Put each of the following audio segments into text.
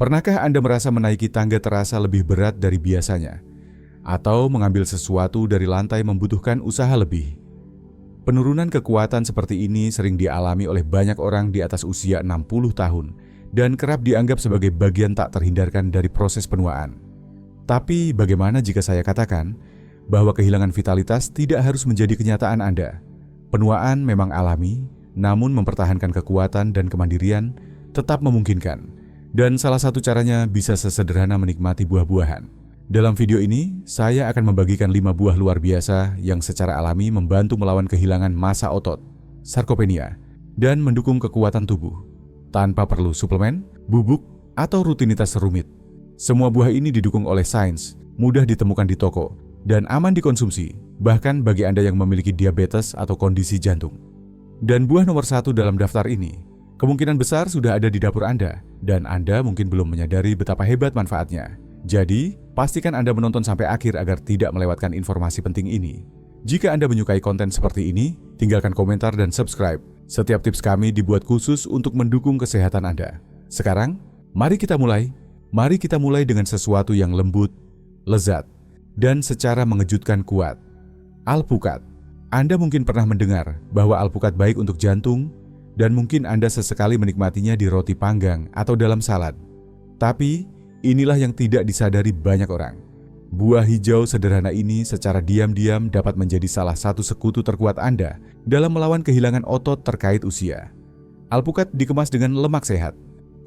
Pernahkah Anda merasa menaiki tangga terasa lebih berat dari biasanya? Atau mengambil sesuatu dari lantai membutuhkan usaha lebih? Penurunan kekuatan seperti ini sering dialami oleh banyak orang di atas usia 60 tahun dan kerap dianggap sebagai bagian tak terhindarkan dari proses penuaan. Tapi bagaimana jika saya katakan bahwa kehilangan vitalitas tidak harus menjadi kenyataan Anda? Penuaan memang alami, namun mempertahankan kekuatan dan kemandirian tetap memungkinkan. Dan salah satu caranya bisa sesederhana menikmati buah-buahan. Dalam video ini, saya akan membagikan 5 buah luar biasa yang secara alami membantu melawan kehilangan massa otot, sarkopenia, dan mendukung kekuatan tubuh, tanpa perlu suplemen, bubuk, atau rutinitas rumit. Semua buah ini didukung oleh sains, mudah ditemukan di toko, dan aman dikonsumsi, bahkan bagi Anda yang memiliki diabetes atau kondisi jantung. Dan buah nomor 1 dalam daftar ini kemungkinan besar sudah ada di dapur Anda, dan Anda mungkin belum menyadari betapa hebat manfaatnya. Jadi, pastikan Anda menonton sampai akhir agar tidak melewatkan informasi penting ini. Jika Anda menyukai konten seperti ini, tinggalkan komentar dan subscribe. Setiap tips kami dibuat khusus untuk mendukung kesehatan Anda. Sekarang, mari kita mulai. Mari kita mulai dengan sesuatu yang lembut, lezat, dan secara mengejutkan kuat. Alpukat. Anda mungkin pernah mendengar bahwa alpukat baik untuk jantung, dan mungkin Anda sesekali menikmatinya di roti panggang atau dalam salad. Tapi, inilah yang tidak disadari banyak orang. Buah hijau sederhana ini secara diam-diam dapat menjadi salah satu sekutu terkuat Anda dalam melawan kehilangan otot terkait usia. Alpukat dikemas dengan lemak sehat,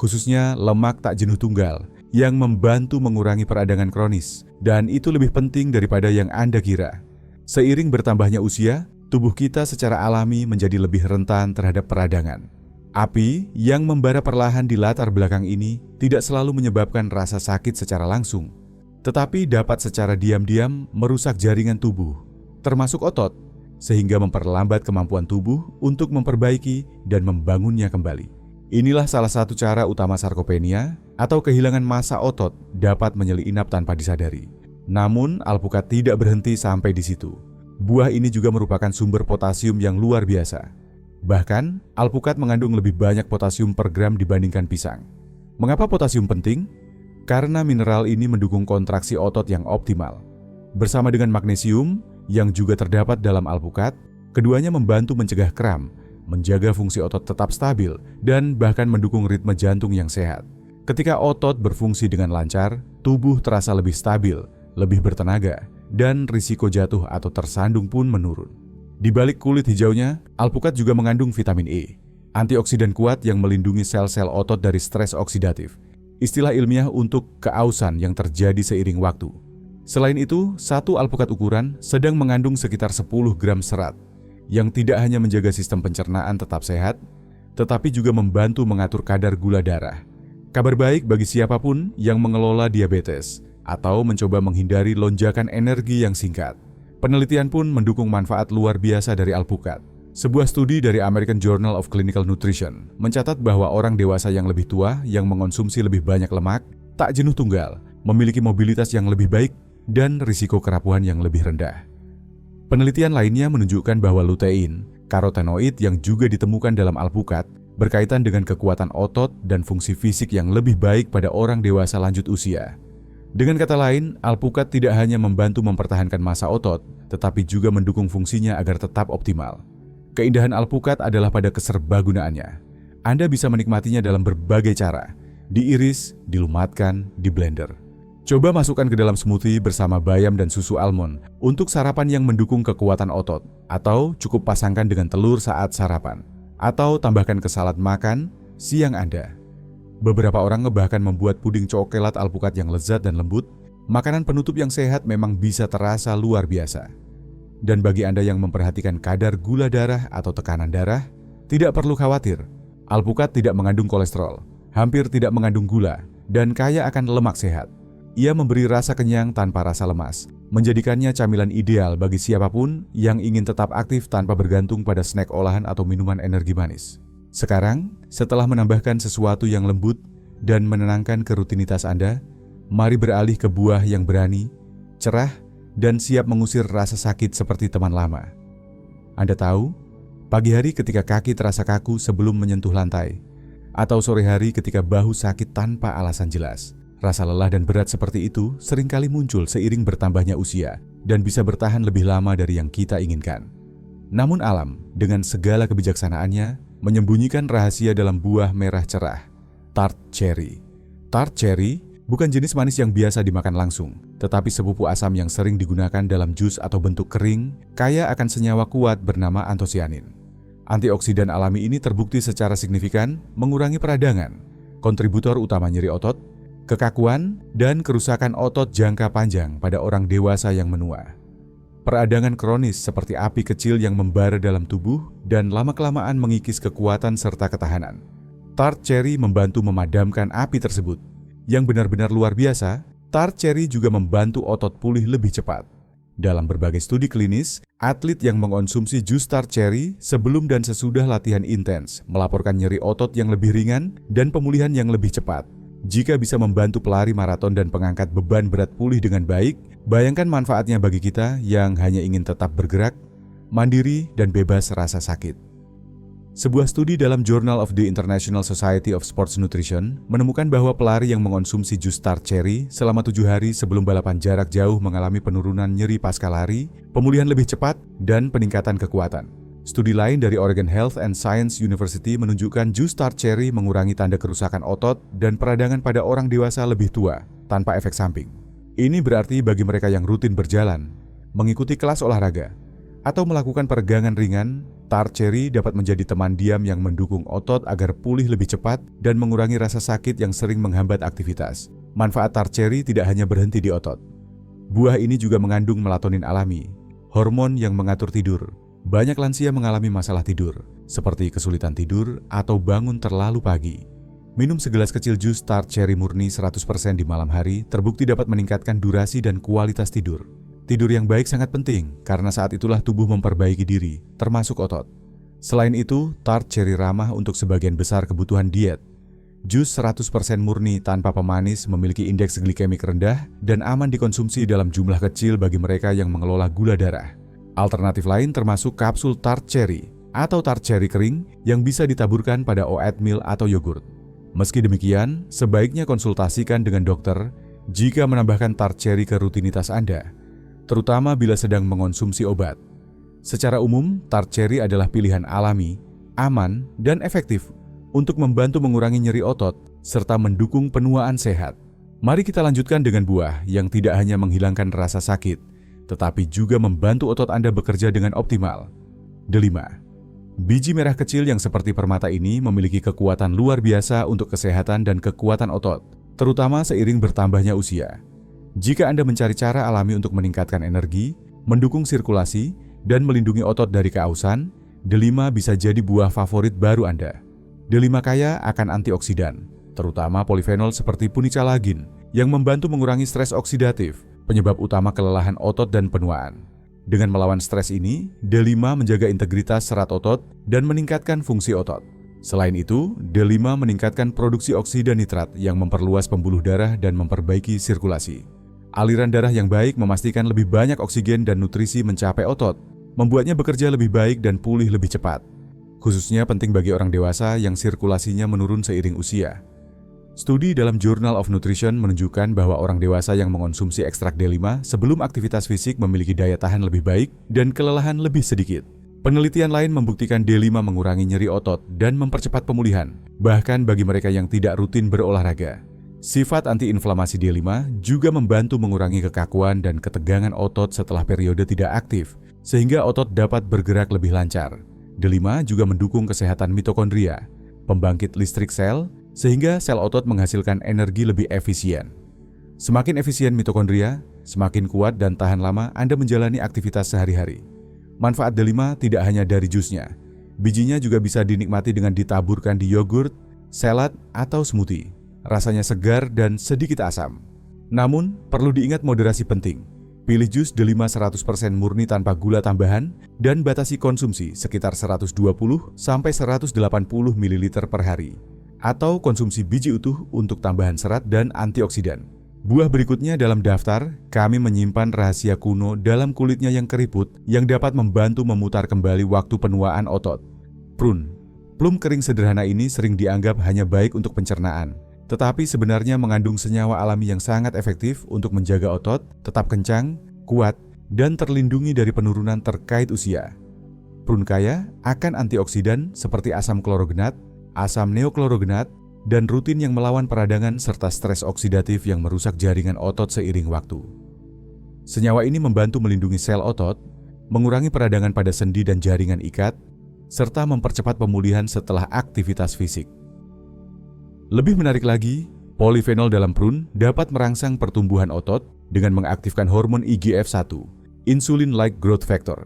khususnya lemak tak jenuh tunggal, yang membantu mengurangi peradangan kronis, dan itu lebih penting daripada yang Anda kira. Seiring bertambahnya usia, tubuh kita secara alami menjadi lebih rentan terhadap peradangan. Api yang membara perlahan di latar belakang ini tidak selalu menyebabkan rasa sakit secara langsung, tetapi dapat secara diam-diam merusak jaringan tubuh, termasuk otot, sehingga memperlambat kemampuan tubuh untuk memperbaiki dan membangunnya kembali. Inilah salah satu cara utama sarkopenia atau kehilangan massa otot dapat menyelinap tanpa disadari. Namun, alpukat tidak berhenti sampai di situ. Buah ini juga merupakan sumber potasium yang luar biasa. Bahkan, alpukat mengandung lebih banyak potasium per gram dibandingkan pisang. Mengapa potasium penting? Karena mineral ini mendukung kontraksi otot yang optimal. Bersama dengan magnesium yang juga terdapat dalam alpukat, keduanya membantu mencegah kram, menjaga fungsi otot tetap stabil, dan bahkan mendukung ritme jantung yang sehat. Ketika otot berfungsi dengan lancar, tubuh terasa lebih stabil, lebih bertenaga, dan risiko jatuh atau tersandung pun menurun. Di balik kulit hijaunya, alpukat juga mengandung vitamin E, antioksidan kuat yang melindungi sel-sel otot dari stres oksidatif. Istilah ilmiah untuk keausan yang terjadi seiring waktu. Selain itu, satu alpukat ukuran sedang mengandung sekitar 10 gram serat, yang tidak hanya menjaga sistem pencernaan tetap sehat, tetapi juga membantu mengatur kadar gula darah. Kabar baik bagi siapapun yang mengelola diabetes, atau mencoba menghindari lonjakan energi yang singkat. Penelitian pun mendukung manfaat luar biasa dari alpukat. Sebuah studi dari American Journal of Clinical Nutrition mencatat bahwa orang dewasa yang lebih tua yang mengonsumsi lebih banyak lemak, tak jenuh tunggal, memiliki mobilitas yang lebih baik, dan risiko kerapuhan yang lebih rendah. Penelitian lainnya menunjukkan bahwa lutein, karotenoid yang juga ditemukan dalam alpukat, berkaitan dengan kekuatan otot dan fungsi fisik yang lebih baik pada orang dewasa lanjut usia. Dengan kata lain, alpukat tidak hanya membantu mempertahankan massa otot, tetapi juga mendukung fungsinya agar tetap optimal. Keindahan alpukat adalah pada keserbagunaannya. Anda bisa menikmatinya dalam berbagai cara, diiris, dilumatkan, di blender. Coba masukkan ke dalam smoothie bersama bayam dan susu almond untuk sarapan yang mendukung kekuatan otot, atau cukup pasangkan dengan telur saat sarapan, atau tambahkan ke salad makan siang Anda. Beberapa orang bahkan membuat puding coklat alpukat yang lezat dan lembut. Makanan penutup yang sehat memang bisa terasa luar biasa. Dan bagi Anda yang memperhatikan kadar gula darah atau tekanan darah, tidak perlu khawatir. Alpukat tidak mengandung kolesterol, hampir tidak mengandung gula, dan kaya akan lemak sehat. Ia memberi rasa kenyang tanpa rasa lemas, menjadikannya camilan ideal bagi siapapun yang ingin tetap aktif tanpa bergantung pada snack olahan atau minuman energi manis. Sekarang, setelah menambahkan sesuatu yang lembut dan menenangkan ke rutinitas Anda, mari beralih ke buah yang berani, cerah, dan siap mengusir rasa sakit seperti teman lama. Anda tahu, pagi hari ketika kaki terasa kaku sebelum menyentuh lantai, atau sore hari ketika bahu sakit tanpa alasan jelas. Rasa lelah dan berat seperti itu seringkali muncul seiring bertambahnya usia dan bisa bertahan lebih lama dari yang kita inginkan. Namun alam, dengan segala kebijaksanaannya, menyembunyikan rahasia dalam buah merah cerah, tart cherry. Tart cherry bukan jenis manis yang biasa dimakan langsung, tetapi sepupu asam yang sering digunakan dalam jus atau bentuk kering, kaya akan senyawa kuat bernama antosianin. Antioksidan alami ini terbukti secara signifikan mengurangi peradangan, kontributor utama nyeri otot, kekakuan, dan kerusakan otot jangka panjang pada orang dewasa yang menua. Peradangan kronis seperti api kecil yang membara dalam tubuh dan lama-kelamaan mengikis kekuatan serta ketahanan. Tart cherry membantu memadamkan api tersebut. Yang benar-benar luar biasa, tart cherry juga membantu otot pulih lebih cepat. Dalam berbagai studi klinis, atlet yang mengonsumsi jus tart cherry sebelum dan sesudah latihan intens melaporkan nyeri otot yang lebih ringan dan pemulihan yang lebih cepat. Jika bisa membantu pelari maraton dan pengangkat beban berat pulih dengan baik, bayangkan manfaatnya bagi kita yang hanya ingin tetap bergerak, mandiri, dan bebas rasa sakit. Sebuah studi dalam Journal of the International Society of Sports Nutrition menemukan bahwa pelari yang mengonsumsi jus tart cherry selama 7 hari sebelum balapan jarak jauh mengalami penurunan nyeri pasca lari, pemulihan lebih cepat, dan peningkatan kekuatan. Studi lain dari Oregon Health and Science University menunjukkan jus tart cherry mengurangi tanda kerusakan otot dan peradangan pada orang dewasa lebih tua tanpa efek samping. Ini berarti bagi mereka yang rutin berjalan, mengikuti kelas olahraga, atau melakukan peregangan ringan, tart cherry dapat menjadi teman diam yang mendukung otot agar pulih lebih cepat dan mengurangi rasa sakit yang sering menghambat aktivitas. Manfaat tart cherry tidak hanya berhenti di otot. Buah ini juga mengandung melatonin alami, hormon yang mengatur tidur. Banyak lansia mengalami masalah tidur, seperti kesulitan tidur atau bangun terlalu pagi. Minum segelas kecil jus tart cherry murni 100% di malam hari terbukti dapat meningkatkan durasi dan kualitas tidur. Tidur yang baik sangat penting karena saat itulah tubuh memperbaiki diri, termasuk otot. Selain itu, tart cherry ramah untuk sebagian besar kebutuhan diet. Jus 100% murni tanpa pemanis memiliki indeks glikemik rendah dan aman dikonsumsi dalam jumlah kecil bagi mereka yang mengelola gula darah. Alternatif lain termasuk kapsul tart cherry atau tart cherry kering yang bisa ditaburkan pada oatmeal atau yogurt. Meski demikian, sebaiknya konsultasikan dengan dokter jika menambahkan tart cherry ke rutinitas Anda, terutama bila sedang mengonsumsi obat. Secara umum, tart cherry adalah pilihan alami, aman, dan efektif untuk membantu mengurangi nyeri otot serta mendukung penuaan sehat. Mari kita lanjutkan dengan buah yang tidak hanya menghilangkan rasa sakit, tetapi juga membantu otot Anda bekerja dengan optimal. Delima. Biji merah kecil yang seperti permata ini memiliki kekuatan luar biasa untuk kesehatan dan kekuatan otot, terutama seiring bertambahnya usia. Jika Anda mencari cara alami untuk meningkatkan energi, mendukung sirkulasi, dan melindungi otot dari keausan, delima bisa jadi buah favorit baru Anda. Delima kaya akan antioksidan, terutama polifenol seperti punicalagin, yang membantu mengurangi stres oksidatif, penyebab utama kelelahan otot dan penuaan. Dengan melawan stres ini, delima menjaga integritas serat otot dan meningkatkan fungsi otot. Selain itu, delima meningkatkan produksi oksida nitrat yang memperluas pembuluh darah dan memperbaiki sirkulasi. Aliran darah yang baik memastikan lebih banyak oksigen dan nutrisi mencapai otot, membuatnya bekerja lebih baik dan pulih lebih cepat. Khususnya penting bagi orang dewasa yang sirkulasinya menurun seiring usia. Studi dalam Journal of Nutrition menunjukkan bahwa orang dewasa yang mengonsumsi ekstrak delima sebelum aktivitas fisik memiliki daya tahan lebih baik dan kelelahan lebih sedikit. Penelitian lain membuktikan delima mengurangi nyeri otot dan mempercepat pemulihan, bahkan bagi mereka yang tidak rutin berolahraga. Sifat antiinflamasi delima juga membantu mengurangi kekakuan dan ketegangan otot setelah periode tidak aktif, sehingga otot dapat bergerak lebih lancar. Delima juga mendukung kesehatan mitokondria, pembangkit listrik sel, sehingga sel otot menghasilkan energi lebih efisien. Semakin efisien mitokondria, semakin kuat dan tahan lama Anda menjalani aktivitas sehari-hari. Manfaat delima tidak hanya dari jusnya. Bijinya juga bisa dinikmati dengan ditaburkan di yogurt, salad, atau smoothie. Rasanya segar dan sedikit asam. Namun, perlu diingat moderasi penting. Pilih jus delima 100% murni tanpa gula tambahan dan batasi konsumsi sekitar 120-180 ml per hari. Atau konsumsi biji utuh untuk tambahan serat dan antioksidan. Buah berikutnya dalam daftar, kami menyimpan rahasia kuno dalam kulitnya yang keriput yang dapat membantu memutar kembali waktu penuaan otot. Prune. Plum kering sederhana ini sering dianggap hanya baik untuk pencernaan, tetapi sebenarnya mengandung senyawa alami yang sangat efektif untuk menjaga otot tetap kencang, kuat, dan terlindungi dari penurunan terkait usia. Prune kaya akan antioksidan seperti asam klorogenat, asam neoklorogenat, dan rutin yang melawan peradangan serta stres oksidatif yang merusak jaringan otot seiring waktu. Senyawa ini membantu melindungi sel otot, mengurangi peradangan pada sendi dan jaringan ikat, serta mempercepat pemulihan setelah aktivitas fisik. Lebih menarik lagi, polifenol dalam prune dapat merangsang pertumbuhan otot dengan mengaktifkan hormon IGF-1, insulin-like growth factor,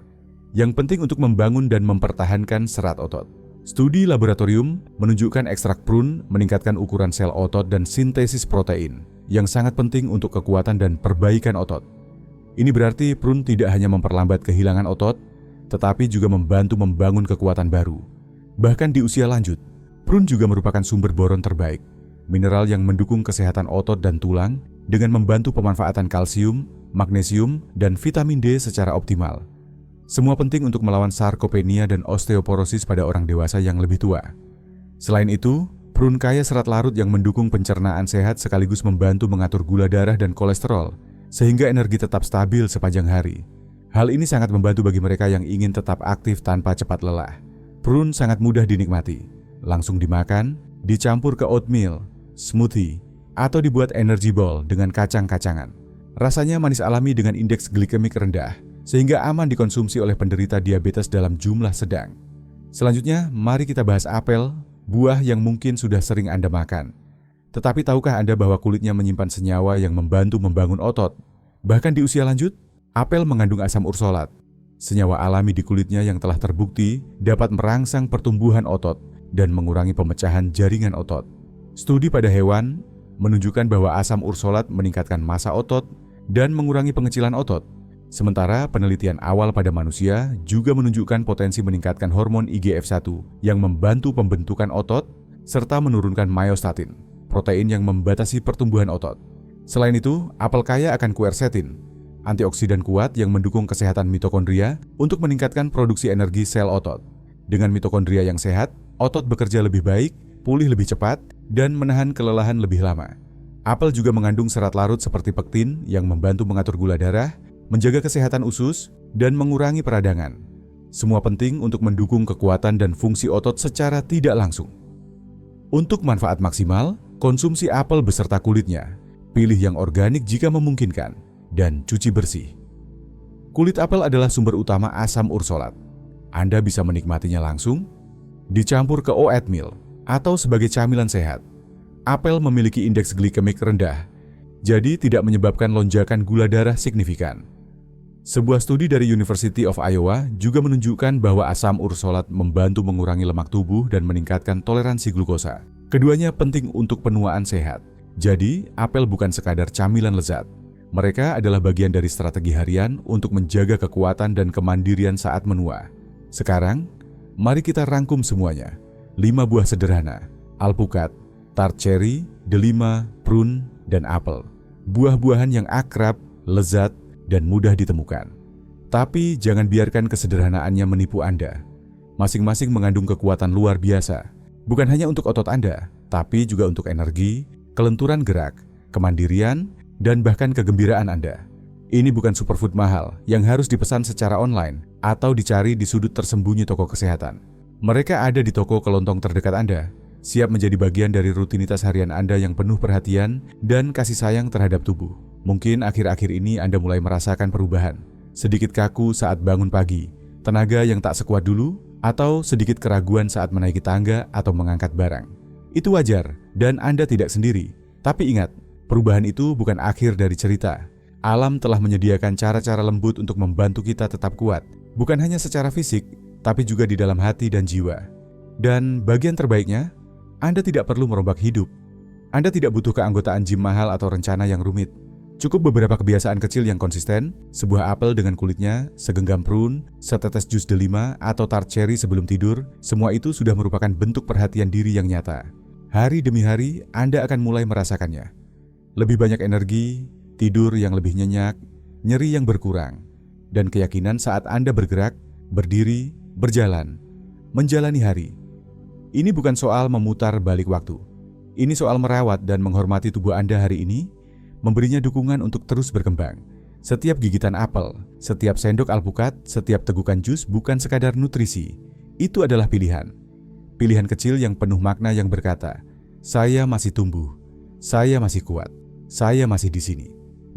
yang penting untuk membangun dan mempertahankan serat otot. Studi laboratorium menunjukkan ekstrak prune meningkatkan ukuran sel otot dan sintesis protein, yang sangat penting untuk kekuatan dan perbaikan otot. Ini berarti prune tidak hanya memperlambat kehilangan otot, tetapi juga membantu membangun kekuatan baru. Bahkan di usia lanjut, prune juga merupakan sumber boron terbaik, mineral yang mendukung kesehatan otot dan tulang dengan membantu pemanfaatan kalsium, magnesium, dan vitamin D secara optimal. Semua penting untuk melawan sarkopenia dan osteoporosis pada orang dewasa yang lebih tua. Selain itu, prune kaya serat larut yang mendukung pencernaan sehat sekaligus membantu mengatur gula darah dan kolesterol, sehingga energi tetap stabil sepanjang hari. Hal ini sangat membantu bagi mereka yang ingin tetap aktif tanpa cepat lelah. Prune sangat mudah dinikmati, langsung dimakan, dicampur ke oatmeal, smoothie, atau dibuat energy ball dengan kacang-kacangan. Rasanya manis alami dengan indeks glikemik rendah, sehingga aman dikonsumsi oleh penderita diabetes dalam jumlah sedang. Selanjutnya, mari kita bahas apel, buah yang mungkin sudah sering Anda makan. Tetapi tahukah Anda bahwa kulitnya menyimpan senyawa yang membantu membangun otot? Bahkan di usia lanjut, apel mengandung asam ursolat, senyawa alami di kulitnya yang telah terbukti dapat merangsang pertumbuhan otot dan mengurangi pemecahan jaringan otot. Studi pada hewan menunjukkan bahwa asam ursolat meningkatkan massa otot dan mengurangi pengecilan otot. Sementara penelitian awal pada manusia juga menunjukkan potensi meningkatkan hormon IGF-1 yang membantu pembentukan otot serta menurunkan myostatin, protein yang membatasi pertumbuhan otot. Selain itu, apel kaya akan quercetin, antioksidan kuat yang mendukung kesehatan mitokondria untuk meningkatkan produksi energi sel otot. Dengan mitokondria yang sehat, otot bekerja lebih baik, pulih lebih cepat, dan menahan kelelahan lebih lama. Apel juga mengandung serat larut seperti pektin yang membantu mengatur gula darah, menjaga kesehatan usus, dan mengurangi peradangan. Semua penting untuk mendukung kekuatan dan fungsi otot secara tidak langsung. Untuk manfaat maksimal, konsumsi apel beserta kulitnya. Pilih yang organik jika memungkinkan, dan cuci bersih. Kulit apel adalah sumber utama asam ursolat. Anda bisa menikmatinya langsung, dicampur ke oatmeal, atau sebagai camilan sehat. Apel memiliki indeks glikemik rendah, jadi tidak menyebabkan lonjakan gula darah signifikan. Sebuah studi dari University of Iowa juga menunjukkan bahwa asam ursolat membantu mengurangi lemak tubuh dan meningkatkan toleransi glukosa. Keduanya penting untuk penuaan sehat. Jadi, apel bukan sekadar camilan lezat. Mereka adalah bagian dari strategi harian untuk menjaga kekuatan dan kemandirian saat menua. Sekarang, mari kita rangkum semuanya. 5 buah sederhana: alpukat, tart cherry, delima, prune, dan apel. Buah-buahan yang akrab, lezat, dan mudah ditemukan. Tapi jangan biarkan kesederhanaannya menipu Anda. Masing-masing mengandung kekuatan luar biasa, bukan hanya untuk otot Anda, tapi juga untuk energi, kelenturan gerak, kemandirian, dan bahkan kegembiraan Anda. Ini bukan superfood mahal yang harus dipesan secara online atau dicari di sudut tersembunyi toko kesehatan. Mereka ada di toko kelontong terdekat Anda, siap menjadi bagian dari rutinitas harian Anda yang penuh perhatian dan kasih sayang terhadap tubuh. Mungkin akhir-akhir ini Anda mulai merasakan perubahan, sedikit kaku saat bangun pagi, tenaga yang tak sekuat dulu, atau sedikit keraguan saat menaiki tangga atau mengangkat barang. Itu wajar, dan Anda tidak sendiri. Tapi ingat, perubahan itu bukan akhir dari cerita. Alam telah menyediakan cara-cara lembut untuk membantu kita tetap kuat, bukan hanya secara fisik, tapi juga di dalam hati dan jiwa. Dan bagian terbaiknya, Anda tidak perlu merombak hidup. Anda tidak butuh keanggotaan gym mahal atau rencana yang rumit. Cukup beberapa kebiasaan kecil yang konsisten, sebuah apel dengan kulitnya, segenggam prune, setetes jus delima, atau tart cherry sebelum tidur, semua itu sudah merupakan bentuk perhatian diri yang nyata. Hari demi hari, Anda akan mulai merasakannya. Lebih banyak energi, tidur yang lebih nyenyak, nyeri yang berkurang, dan keyakinan saat Anda bergerak, berdiri, berjalan, menjalani hari. Ini bukan soal memutar balik waktu. Ini soal merawat dan menghormati tubuh Anda hari ini, memberinya dukungan untuk terus berkembang. Setiap gigitan apel, setiap sendok alpukat, setiap tegukan jus bukan sekadar nutrisi. Itu adalah pilihan. Pilihan kecil yang penuh makna yang berkata, saya masih tumbuh, saya masih kuat, saya masih di sini.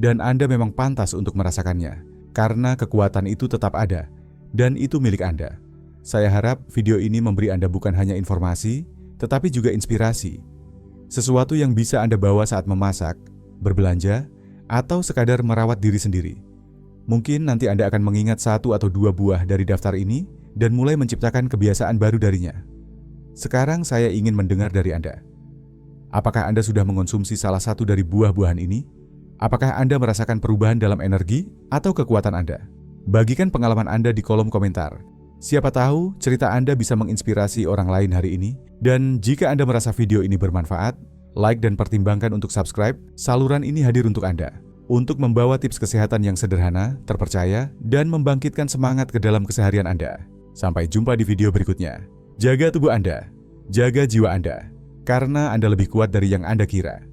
Dan Anda memang pantas untuk merasakannya, karena kekuatan itu tetap ada, dan itu milik Anda. Saya harap video ini memberi Anda bukan hanya informasi, tetapi juga inspirasi. Sesuatu yang bisa Anda bawa saat memasak, berbelanja, atau sekadar merawat diri sendiri. Mungkin nanti Anda akan mengingat 1 atau 2 buah dari daftar ini dan mulai menciptakan kebiasaan baru darinya. Sekarang saya ingin mendengar dari Anda. Apakah Anda sudah mengonsumsi salah satu dari buah-buahan ini? Apakah Anda merasakan perubahan dalam energi atau kekuatan Anda? Bagikan pengalaman Anda di kolom komentar. Siapa tahu cerita Anda bisa menginspirasi orang lain hari ini. Dan jika Anda merasa video ini bermanfaat, like dan pertimbangkan untuk subscribe. Saluran ini hadir untuk Anda, untuk membawa tips kesehatan yang sederhana, terpercaya, dan membangkitkan semangat ke dalam keseharian Anda. Sampai jumpa di video berikutnya. Jaga tubuh Anda, jaga jiwa Anda, karena Anda lebih kuat dari yang Anda kira.